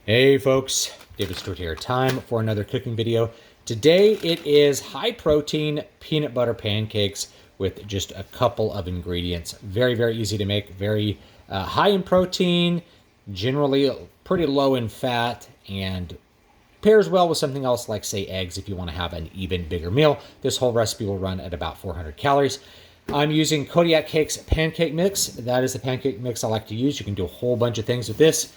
Hey folks, David Stewart here. Time for another cooking video. Today it is high protein peanut butter pancakes with just a couple of ingredients. Very easy to make, very high in protein, generally pretty low in fat, and pairs well with something else like, say, eggs if you want to have an even bigger meal. This whole recipe will run at about 400 calories. I'm using Kodiak Cake's pancake mix. That is the pancake mix I like to use. You can do a whole bunch of things with this.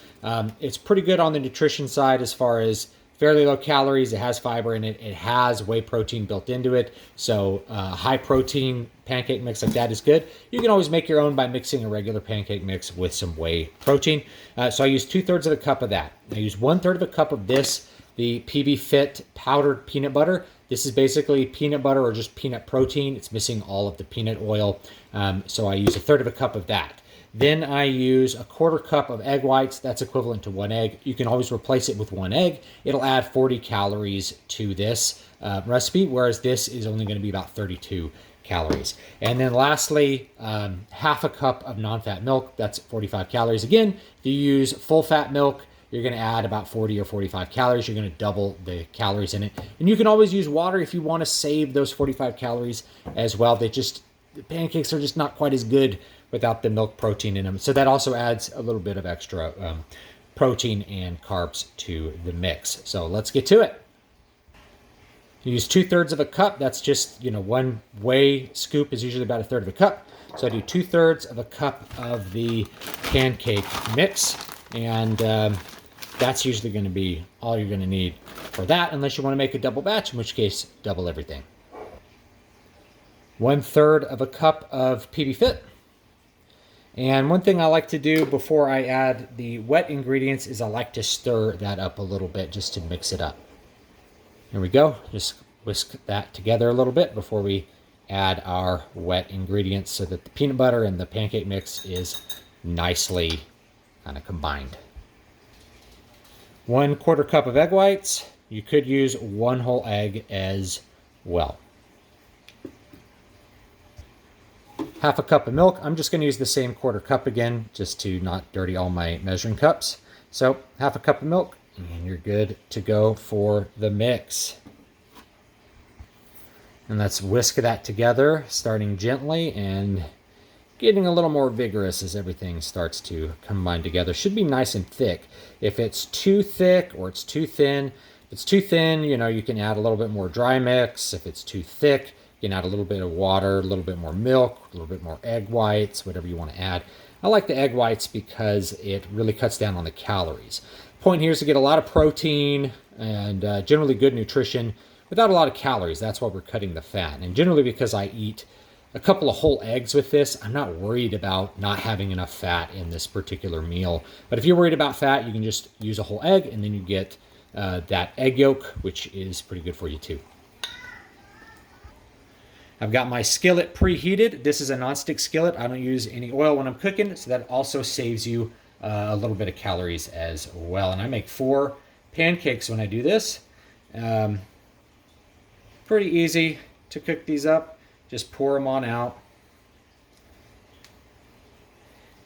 It's pretty good on the nutrition side as far as fairly low calories. It has fiber in it. It has whey protein built into it. So high protein pancake mix like that is good. You can always make your own by mixing a regular pancake mix with some whey protein. So I use 2/3 of a cup of that. I use 1/3 of a cup of this, the PB Fit powdered peanut butter. This is basically peanut butter or just peanut protein. It's missing all of the peanut oil. So I use 1/3 of a cup of that. Then I use 1/4 cup of egg whites. That's equivalent to 1 egg. You can always replace it with 1 egg. It'll add 40 calories to this recipe, whereas this is only going to be about 32 calories. And then lastly, 1/2 cup of non-fat milk. That's 45 calories. Again, if you use full fat milk, you're going to add about 40 or 45 calories. You're going to double the calories in it. And you can always use water if you want to save those 45 calories as well. The pancakes are just not quite as good without the milk protein in them. So that also adds a little bit of extra protein and carbs to the mix. So let's get to it. You use 2/3 of a cup. That's just, one whey scoop is usually about 1/3 of a cup. So I do 2/3 of a cup of the pancake mix. And that's usually going to be all you're going to need for that, unless you want to make a double batch, in which case double everything. 1/3 of a cup of PB Fit. And one thing I like to do before I add the wet ingredients is I like to stir that up a little bit just to mix it up. Here we go. Just whisk that together a little bit before we add our wet ingredients so that the peanut butter and the pancake mix is nicely kind of combined. 1/4 cup of egg whites. You could use 1 whole egg as well. 1/2 cup of milk. I'm just going to use the same 1/4 cup again, just to not dirty all my measuring cups. So 1/2 cup of milk, and you're good to go for the mix. And let's whisk that together, starting gently and getting a little more vigorous as everything starts to combine together. Should be nice and thick. If it's too thick or it's too thin, if it's too thin, you can add a little bit more dry mix. If it's too thick, you can add a little bit of water, a little bit more milk, a little bit more egg whites, whatever you want to add. I like the egg whites because it really cuts down on the calories. Point here is to get a lot of protein and generally good nutrition without a lot of calories. That's why we're cutting the fat. And generally because I eat a couple of whole eggs with this, I'm not worried about not having enough fat in this particular meal. But if you're worried about fat, you can just use a whole egg and then you get that egg yolk, which is pretty good for you too. I've got my skillet preheated. This is a nonstick skillet. I don't use any oil when I'm cooking, so that also saves you a little bit of calories as well. And I make 4 pancakes when I do this. Pretty easy to cook these up. Just pour them on out.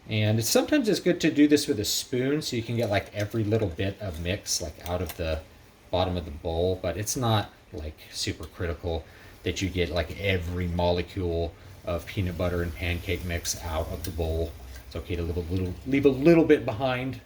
And sometimes it's good to do this with a spoon so you can get like every little bit of mix like out of the bottom of the bowl, but it's not like super critical that you get like every molecule of peanut butter and pancake mix out of the bowl. It's okay to leave a little bit behind.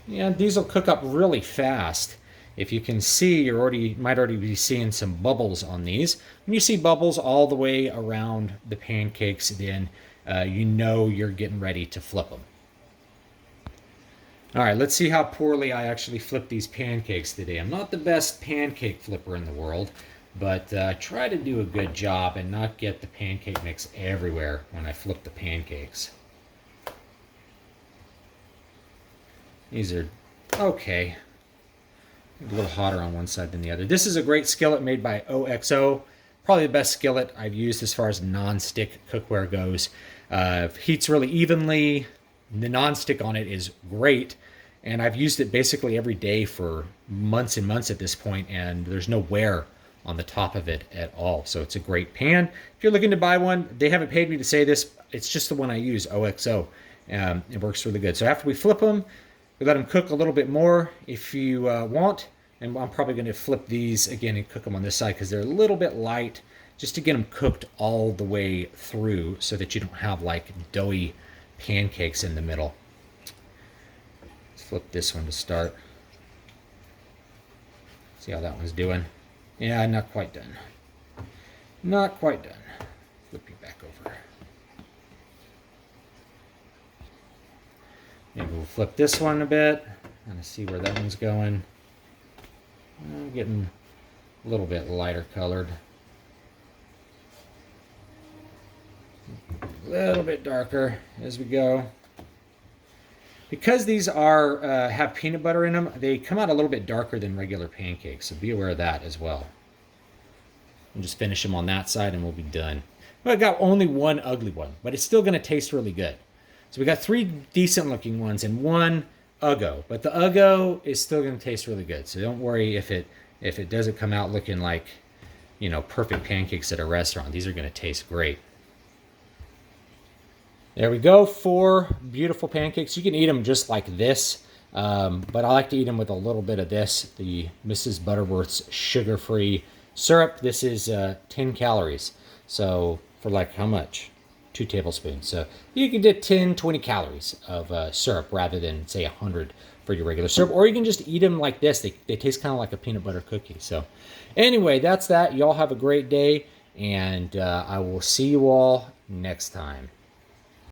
Yeah, these will cook up really fast. If you can see, you might already be seeing some bubbles on these. When you see bubbles all the way around the pancakes, then you know you're getting ready to flip them. All right, let's see how poorly I actually flip these pancakes today. I'm not the best pancake flipper in the world, but try to do a good job and not get the pancake mix everywhere when I flip the pancakes. These are okay. A little hotter on one side than the other. This is a great skillet made by OXO. Probably the best skillet I've used as far as non-stick cookware goes. Heats really evenly. The non-stick on it is great. And I've used it basically every day for months and months at this point, and there's no wear on the top of it at all. So it's a great pan. If you're looking to buy one, they haven't paid me to say this. It's just the one I use, OXO. It works really good. So after we flip them, we let them cook a little bit more if you want. And I'm probably going to flip these again and cook them on this side because they're a little bit light, just to get them cooked all the way through so that you don't have like doughy pancakes in the middle. Let's flip this one to start. See how that one's doing. Yeah, not quite done. Not quite done. Flip you back over. Maybe we'll flip this one a bit. Kind of see where that one's going. I'm getting a little bit lighter colored. A little bit darker as we go. Because these are have peanut butter in them, they come out a little bit darker than regular pancakes, so be aware of that as well. And just finish them on that side and we'll be done. Well, I got only one ugly one, but it's still going to taste really good. So we got 3 decent looking ones and 1 Uggo, but the Uggo is still going to taste really good. So don't worry if it doesn't come out looking like, you know, perfect pancakes at a restaurant. These are going to taste great. There we go, 4 beautiful pancakes. You can eat them just like this, but I like to eat them with a little bit of this, the Mrs. Butterworth's sugar-free syrup. This is 10 calories. So for like how much? 2 tablespoons. So you can get 10, 20 calories of syrup rather than say 100 for your regular syrup. Or you can just eat them like this. They taste kind of like a peanut butter cookie. So anyway, that's that. Y'all have a great day, and I will see you all next time.